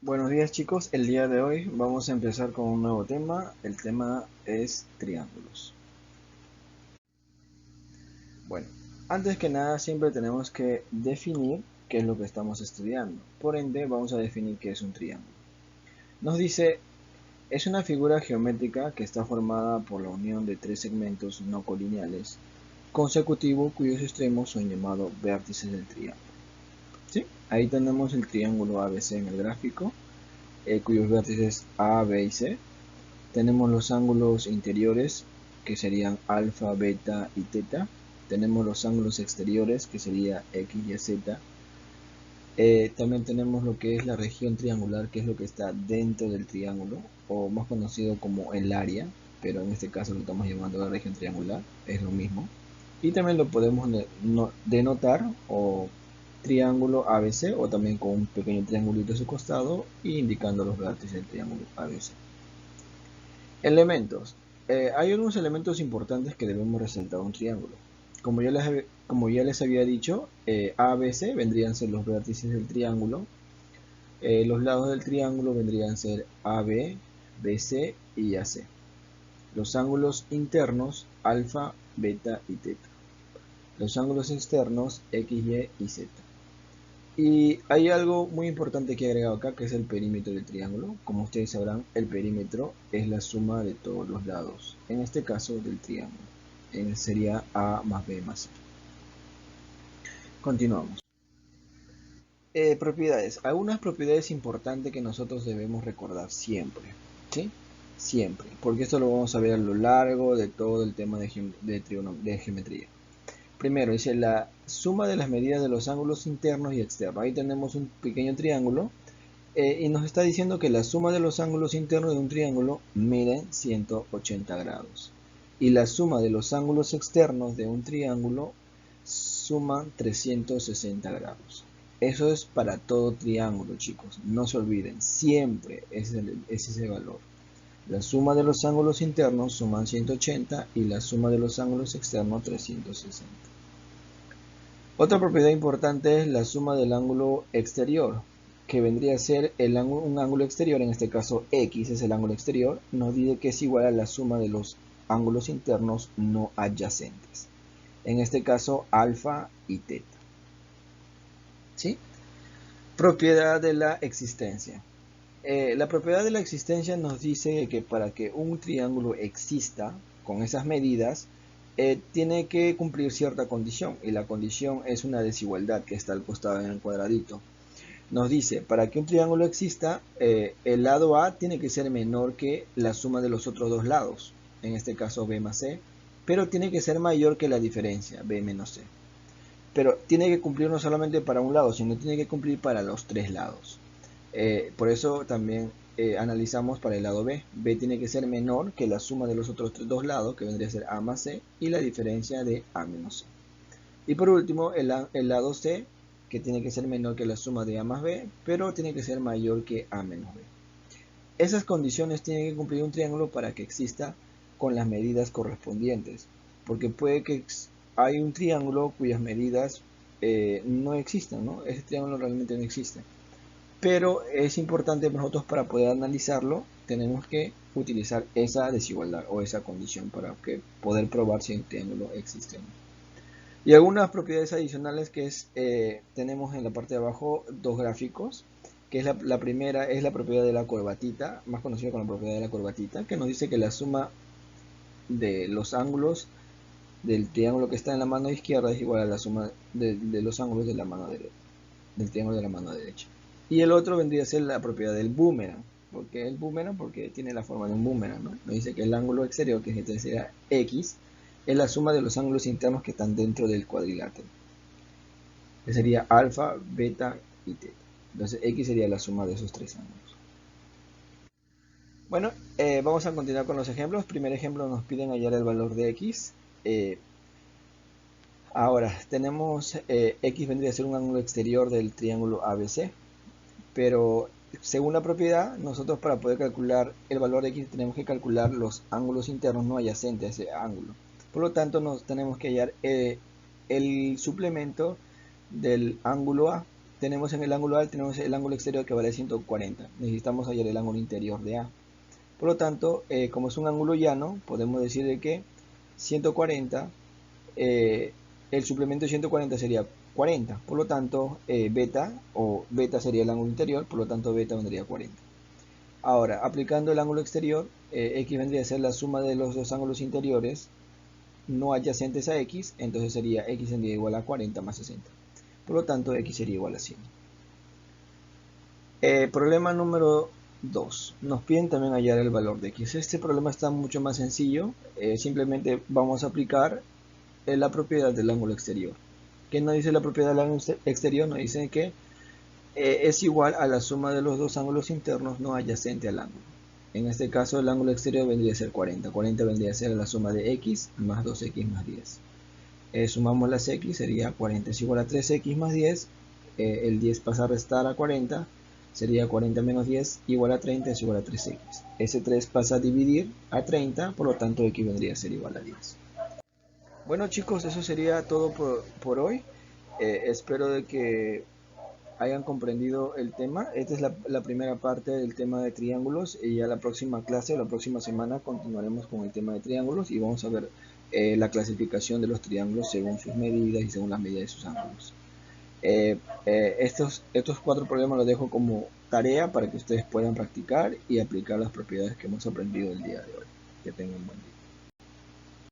Buenos días chicos, el día de hoy vamos a empezar con un nuevo tema. El tema es triángulos. Bueno, antes que nada siempre tenemos que definir qué es lo que estamos estudiando. Por ende, vamos a definir qué es un triángulo. Nos dice, es una figura geométrica que está formada por la unión de tres segmentos no colineales consecutivos cuyos extremos son llamados vértices del triángulo. ¿Sí? Ahí tenemos el triángulo ABC en el gráfico, cuyos vértices A, B y C. Tenemos los ángulos interiores, que serían alfa, beta y teta. Tenemos los ángulos exteriores, que sería X, Y, Z. También tenemos lo que es la región triangular, que es lo que está dentro del triángulo, o más conocido como el área, pero en este caso lo estamos llamando la región triangular, es lo mismo. Y también lo podemos denotar o triángulo ABC, o también con un pequeño triangulito a su costado, indicando los vértices del triángulo ABC. Elementos. Hay algunos elementos importantes que debemos resaltar en un triángulo. Como ya les había dicho, A, B, C vendrían a ser los vértices del triángulo. Los lados del triángulo vendrían a ser AB, BC y AC. Los ángulos internos, alfa, beta y teta. Los ángulos externos, X, Y y Z. Y hay algo muy importante que he agregado acá, que es el perímetro del triángulo. Como ustedes sabrán, el perímetro es la suma de todos los lados, en este caso del triángulo. Sería A más B más C. Continuamos. Propiedades. Algunas propiedades importantes que nosotros debemos recordar siempre. ¿Sí? Siempre. Porque esto lo vamos a ver a lo largo de todo el tema de geometría. Primero, dice la suma de las medidas de los ángulos internos y externos. Ahí tenemos un pequeño triángulo. Y nos está diciendo que la suma de los ángulos internos de un triángulo mide 180 grados. Y la suma de los ángulos externos de un triángulo suma 360 grados. Eso es para todo triángulo, chicos. No se olviden, siempre es ese valor. La suma de los ángulos internos suman 180 y la suma de los ángulos externos 360. Otra propiedad importante es la suma del ángulo exterior, que vendría a ser un ángulo exterior, en este caso X es el ángulo exterior, nos dice que es igual a la suma de los ángulos internos no adyacentes. En este caso alfa y teta. ¿Sí? Propiedad de la existencia. La propiedad de la existencia nos dice que para que un triángulo exista con esas medidas, tiene que cumplir cierta condición, y la condición es una desigualdad que está al costado en el cuadradito. Nos dice, para que un triángulo exista, el lado A tiene que ser menor que la suma de los otros dos lados, en este caso B más C, pero tiene que ser mayor que la diferencia, B menos C. Pero tiene que cumplir no solamente para un lado, sino tiene que cumplir para los tres lados. Por eso también analizamos para el lado B. B tiene que ser menor que la suma de los otros dos lados, que vendría a ser A más C, y la diferencia de A menos C. Y por último, el lado C, que tiene que ser menor que la suma de A más B, pero tiene que ser mayor que A menos B. Esas condiciones tiene que cumplir un triángulo para que exista con las medidas correspondientes, porque puede que hay un triángulo cuyas medidas no existan, ¿no? Ese triángulo realmente no existe. Pero es importante para nosotros, para poder analizarlo, tenemos que utilizar esa desigualdad o esa condición para poder probar si el triángulo existe o no. Y algunas propiedades adicionales que tenemos en la parte de abajo dos gráficos, que es la primera es la propiedad de la corbatita, más conocida como la propiedad de la corbatita, que nos dice que la suma de los ángulos del triángulo que está en la mano izquierda es igual a la suma de los ángulos de la mano derecha, del triángulo de la mano derecha. Y el otro vendría a ser la propiedad del boomerang. ¿Por qué el boomerang? Porque tiene la forma de un boomerang, ¿no? Nos dice que el ángulo exterior, que este sería X, es la suma de los ángulos internos que están dentro del cuadrilátero, que sería alfa, beta y teta. Entonces X sería la suma de esos tres ángulos. Bueno, vamos a continuar con los ejemplos. Primer ejemplo, nos piden hallar el valor de X. Ahora, tenemos X vendría a ser un ángulo exterior del triángulo ABC, pero según la propiedad, nosotros para poder calcular el valor de X tenemos que calcular los ángulos internos no adyacentes a ese ángulo. Por lo tanto, nos tenemos que hallar el suplemento del ángulo A. tenemos en el ángulo A, tenemos el ángulo exterior que vale 140. Necesitamos hallar el ángulo interior de A. Por lo tanto, como es un ángulo llano, podemos decir de que 140, el suplemento de 140 sería 40. Por lo tanto, beta sería el ángulo interior, por lo tanto beta vendría a 40. Ahora, aplicando el ángulo exterior, x vendría a ser la suma de los dos ángulos interiores no adyacentes a x, entonces sería x sería igual a 40 más 60. Por lo tanto, x sería igual a 100. Problema número 2. Nos piden también hallar el valor de x. Este problema está mucho más sencillo. Simplemente vamos a aplicar la propiedad del ángulo exterior. ¿Qué nos dice la propiedad del ángulo exterior? Nos dice que es igual a la suma de los dos ángulos internos no adyacentes al ángulo. En este caso el ángulo exterior vendría a ser 40. 40 vendría a ser la suma de x más 2x más 10. Sumamos las x, sería 40 es igual a 3x más 10. El 10 pasa a restar a 40. Sería 40 menos 10 igual a 30 es igual a 3x. Ese 3 pasa a dividir a 30, por lo tanto x vendría a ser igual a 10. Bueno chicos, eso sería todo por hoy. Espero de que hayan comprendido el tema. Esta es la primera parte del tema de triángulos y ya la próxima clase, la próxima semana continuaremos con el tema de triángulos y vamos a ver la clasificación de los triángulos según sus medidas y según las medidas de sus ángulos. Estos 4 problemas los dejo como tarea para que ustedes puedan practicar y aplicar las propiedades que hemos aprendido el día de hoy. Que tengan un buen día.